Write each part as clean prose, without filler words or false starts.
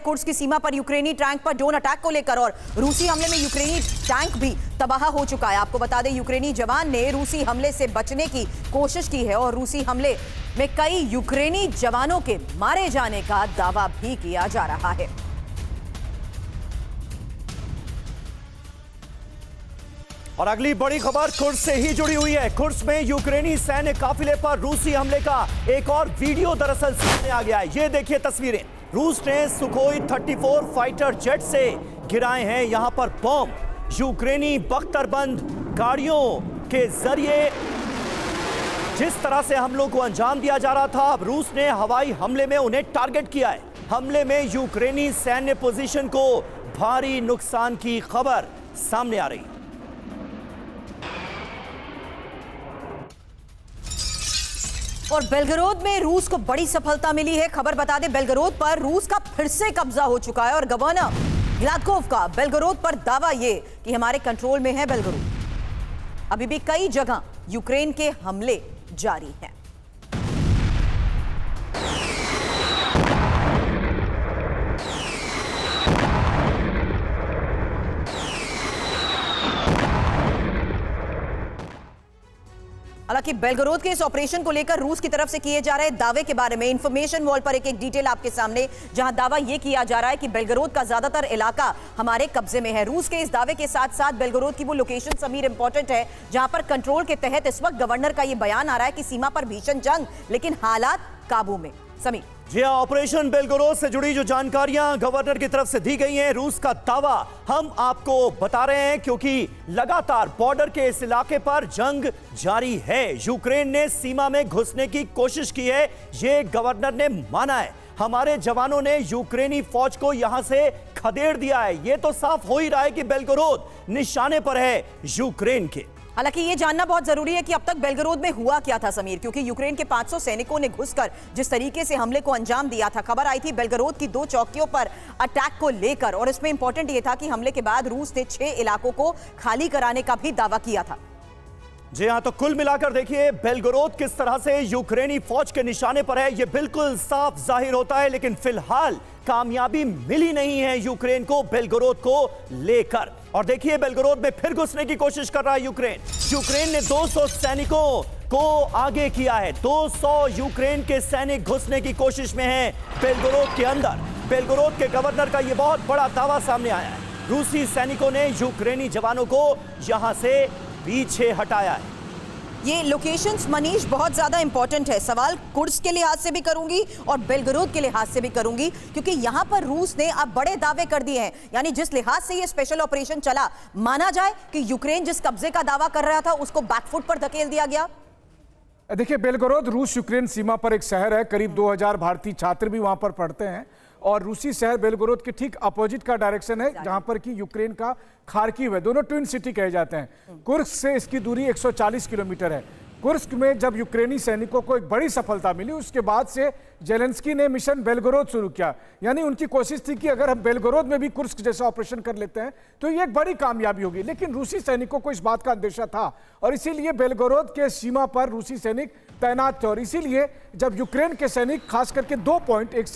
Kursk की सीमा पर यूक्रेनी टैंक पर ड्रोन अटैक को लेकर, और रूसी हमले में यूक्रेनी टैंक भी तबाह हो चुका है। आपको बता दें, यूक्रेनी जवान ने रूसी हमले से बचने की कोशिश की है और रूसी हमले में कई यूक्रेनी जवानों के मारे जाने का दावा भी किया जा रहा है। और अगली बड़ी खबर कुर्स्क से ही जुड़ी हुई है। कुर्स्क में यूक्रेनी सैन्य काफिले पर रूसी हमले का एक और वीडियो दरअसल सामने आ गया है। ये देखिए तस्वीरें। रूस ने सुखोई 34 फाइटर जेट से गिराए हैं यहां पर बम। यूक्रेनी बख्तरबंद गाड़ियों के जरिए जिस तरह से हमलों को अंजाम दिया जा रहा था, अब रूस ने हवाई हमले में उन्हें टारगेट किया है। हमले में यूक्रेनी सैन्य पोजीशन को भारी नुकसान की खबर सामने आ रही है। और बेलगरोद में रूस को बड़ी सफलता मिली है। खबर बता दें, बेलगरोद पर रूस का फिर से कब्जा हो चुका है और गवर्नर ग्लादकोव का बेलगरोद पर दावा यह कि हमारे कंट्रोल में है बेलगरोद। अभी भी कई जगह यूक्रेन के हमले जारी हैं। हालांकि बेलगरोद के इस ऑपरेशन को लेकर रूस की तरफ से किए जा रहे दावे के बारे में इंफॉर्मेशन वॉल पर एक डिटेल आपके सामने, जहां दावा यह किया जा रहा है कि बेलगरोद का ज्यादातर इलाका हमारे कब्जे में है। रूस के इस दावे के साथ साथ बेलगरोद की वो लोकेशन समीर इंपॉर्टेंट है जहां पर कंट्रोल के तहत इस वक्त गवर्नर का यह बयान आ रहा है कि सीमा पर भीषण जंग, लेकिन हालात काबू में। समीर जी हां, ऑपरेशन बेलगरोद से जुड़ी जो जानकारियां गवर्नर की तरफ से दी गई हैं, रूस का दावा हम आपको बता रहे हैं क्योंकि लगातार बॉर्डर के इस इलाके पर जंग जारी है। यूक्रेन ने सीमा में घुसने की कोशिश की है, ये गवर्नर ने माना है। हमारे जवानों ने यूक्रेनी फौज को यहां से खदेड़ दिया है। यह तो साफ हो ही रहा है कि बेलगरोद निशाने पर है यूक्रेन के। हालांकि ये जानना बहुत जरूरी है कि अब तक बेलगरोद में हुआ क्या था समीर, क्योंकि यूक्रेन के 500 सैनिकों ने घुसकर जिस तरीके से हमले को अंजाम दिया था। खबर आई थी बेलगरोद की 2 चौकियों पर अटैक को लेकर, और इसमें इंपॉर्टेंट ये था कि हमले के बाद रूस ने 6 इलाकों को खाली कराने का भी दावा किया था। जी हां, तो कुल मिलाकर देखिए बेलगरोद किस तरह से यूक्रेनी फौज के निशाने पर है, यह बिल्कुल साफ जाहिर होता है। लेकिन फिलहाल कामयाबी मिली नहीं है यूक्रेन को बेलगरोद को लेकर। और देखिए बेलगरोद में फिर घुसने की कोशिश कर रहा है यूक्रेन। यूक्रेन ने 200 सैनिकों को आगे किया है। 200 यूक्रेन के सैनिक घुसने की कोशिश में हैं बेलगरोद के अंदर। बेलगरोद के गवर्नर का यह बहुत बड़ा दावा सामने आया है। रूसी सैनिकों ने यूक्रेनी जवानों को यहां से पीछे हटाया है। ये लोकेशंस मनीष बहुत ज्यादा इंपॉर्टेंट है। सवाल कुर्स्क के लिहाज से भी करूंगी और बेलगरोद के लिहाज से भी करूंगी, क्योंकि यहां पर रूस ने अब बड़े दावे कर दिए हैं। यानी जिस लिहाज से ये स्पेशल ऑपरेशन चला, माना जाए कि यूक्रेन जिस कब्जे का दावा कर रहा था उसको बैकफुट पर धकेल दिया गया। देखिए, बेलगरोद रूस यूक्रेन सीमा पर एक शहर है। करीब 2000 भारतीय छात्र भी वहां पर पढ़ते हैं और रूसी शहर बेलगरोद के ठीक अपोजिट का डायरेक्शन है जहां पर कि यूक्रेन का खार्किव है। दोनों ट्विन सिटी कहे जाते हैं। कुर्स्क से इसकी दूरी 140 किलोमीटर है। कुर्स्क में जब यूक्रेनी सैनिकों को एक बड़ी सफलता मिली, उसके बाद से जेलेंस्की ने मिशन बेलगरोद शुरू किया। यानी उनकी कोशिश थी कि अगर हम बेलगरोद में भी कुर्स्क जैसा ऑपरेशन कर लेते हैं तो ये एक बड़ी कामयाबी होगी। लेकिन रूसी सैनिकों को इस बात का अंदेशा था और इसीलिए बेलगरोद के सीमा पर रूसी सैनिक तैनात थे। और इसीलिए जब यूक्रेन के सैनिक खास करके 2 पॉइंट, एक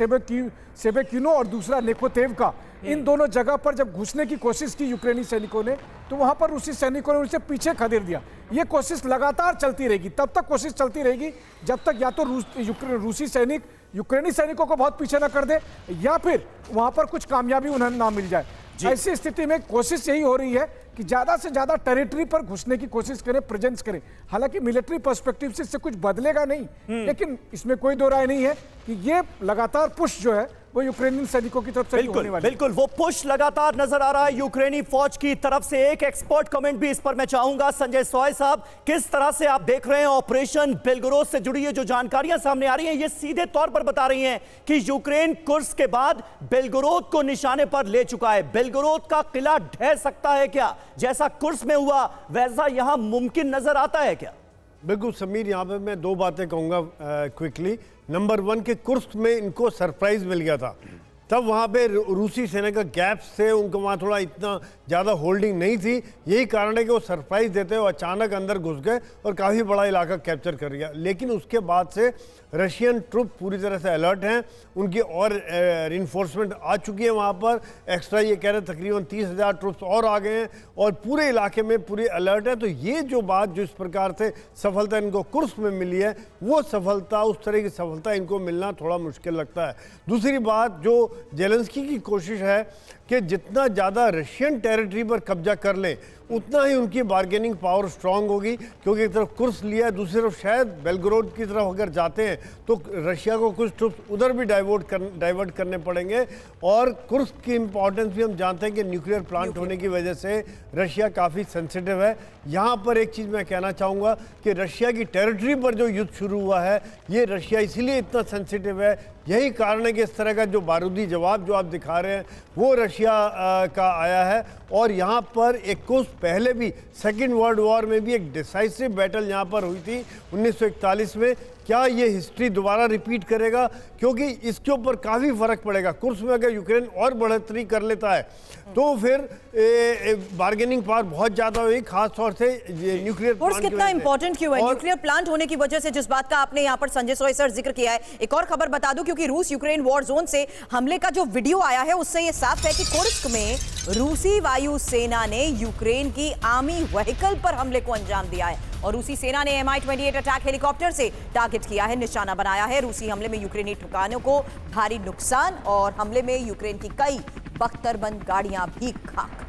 सेबेकिनो और दूसरा नेकोतेव का, इन दोनों जगह पर जब घुसने की कोशिश की यूक्रेनी सैनिकों ने, तो वहां पर रूसी सैनिकों ने उनसे पीछे खदेड़ दिया। ये कोशिश लगातार चलती रहेगी, तब तक कोशिश चलती रहेगी जब तक या तो रूसी सैनिक यूक्रेनी सैनिकों को बहुत पीछे ना कर दे या फिर वहां पर कुछ कामयाबी उन्हें ना मिल जाए। ऐसी स्थिति में कोशिश यही हो रही है कि ज्यादा से ज्यादा टेरिटरी पर घुसने की कोशिश करें, प्रेजेंस करें। हालांकि मिलिट्री पर्सपेक्टिव से इससे कुछ बदलेगा नहीं, लेकिन इसमें कोई दो राय नहीं है कि ये लगातार पुश जो है वो यूक्रेनी सैनिकों की तरफ से होने वाली है। बिल्कुल वो पुश लगातार नजर आ रहा है यूक्रेनी फौज की तरफ से। एक एक्सपर्ट कमेंट भी इस पर मैं चाहूंगा। संजय सॉय साहब, किस तरह से आप देख रहे हैं ऑपरेशन बेलगरोद से जुड़ी ये जो जानकारियां सामने आ रही हैं, ये सीधे तौर पर बता रही हैं कि यूक्रेन कुर्स्क के बाद बेलगरोद को निशाने पर ले चुका है। बेलगरोद का किला ढह सकता है क्या? जैसा कुर्स्क में हुआ वैसा यहां मुमकिन नजर आता है क्या? बिल्कुल समीर, यहाँ पे मैं 2 बातें कहूँगा क्विकली। नंबर 1 के कुर्स्क में इनको सरप्राइज मिल गया था तब वहाँ पे रूसी सेना का गैप से उनको वहाँ थोड़ा इतना ज़्यादा होल्डिंग नहीं थी। यही कारण है कि वो सरप्राइज देते हुए अचानक अंदर घुस गए और काफ़ी बड़ा इलाका कैप्चर कर लिया। लेकिन उसके बाद से रशियन ट्रुप पूरी तरह से अलर्ट हैं, उनकी और रिइंफोर्समेंट आ चुकी है वहाँ पर। एक्स्ट्रा ये कह रहे तकरीबन 30,000 ट्रुप्स और आ गए हैं और पूरे इलाके में पूरी अलर्ट है। तो ये जो बात जो इस प्रकार से सफलता इनको कुर्स्क में मिली है, वो सफलता, उस तरह की सफलता इनको मिलना थोड़ा मुश्किल लगता है। दूसरी बात जो जेलेंस्की की कोशिश है कि जितना ज़्यादा रशियन टेरिटरी पर कब्जा कर लें उतना ही उनकी बार्गेनिंग पावर स्ट्रांग होगी, क्योंकि एक तरफ कुर्स्क लिया है, दूसरी तरफ शायद बेलग्रोद की तरफ अगर जाते हैं तो रशिया को कुछ ट्रुप्स उधर भी डाइवर्ट करने पड़ेंगे। और कुर्स्क की इंपॉर्टेंस भी हम जानते हैं कि न्यूक्लियर प्लांट होने की वजह से रशिया काफ़ी सेंसिटिव है। यहाँ पर एक चीज़ मैं कहना चाहूँगा कि रशिया की टेरिटरी पर जो युद्ध शुरू हुआ है, ये रशिया इसीलिए इतना सेंसिटिव है, यही कारण है कि इस तरह का जो बारूदी जवाब जो आप दिखा रहे हैं वो रशिया का आया है। और यहाँ पर एक कुछ पहले भी सेकेंड वर्ल्ड वॉर में भी एक डिसाइसिव बैटल यहाँ पर हुई थी 1941 में। क्या ये हिस्ट्री दोबारा रिपीट करेगा? क्योंकि इसके ऊपर काफ़ी फर्क पड़ेगा। कुर्स्क में अगर यूक्रेन और बढ़ोतरी कर लेता है तो फिर बार्गेनिंग पावर बहुत ज़्यादा हुई, खासतौर से न्यूक्लियर प्लांट कितना इंपॉर्टेंट क्यों है? न्यूक्लियर प्लांट होने की वजह से, जिस बात का आपने यहाँ पर संजय सोय सर जिक्र किया है, एक और खबर बता दूं, क्योंकि रूस यूक्रेन वॉर जोन से हमले का जो वीडियो आया है उससे ये साफ है कि कुर्स्क में रूसी वायु सेना ने यूक्रेन की आर्मी व्हीकल पर हमले को अंजाम दिया है और रूसी सेना ने Mi-28 अटैक हेलीकॉप्टर से टारगेट किया है, निशाना बनाया है। रूसी हमले में यूक्रेनी ठिकानों को भारी नुकसान और हमले में यूक्रेन की कई बख्तरबंद गाड़ियां भी खाक।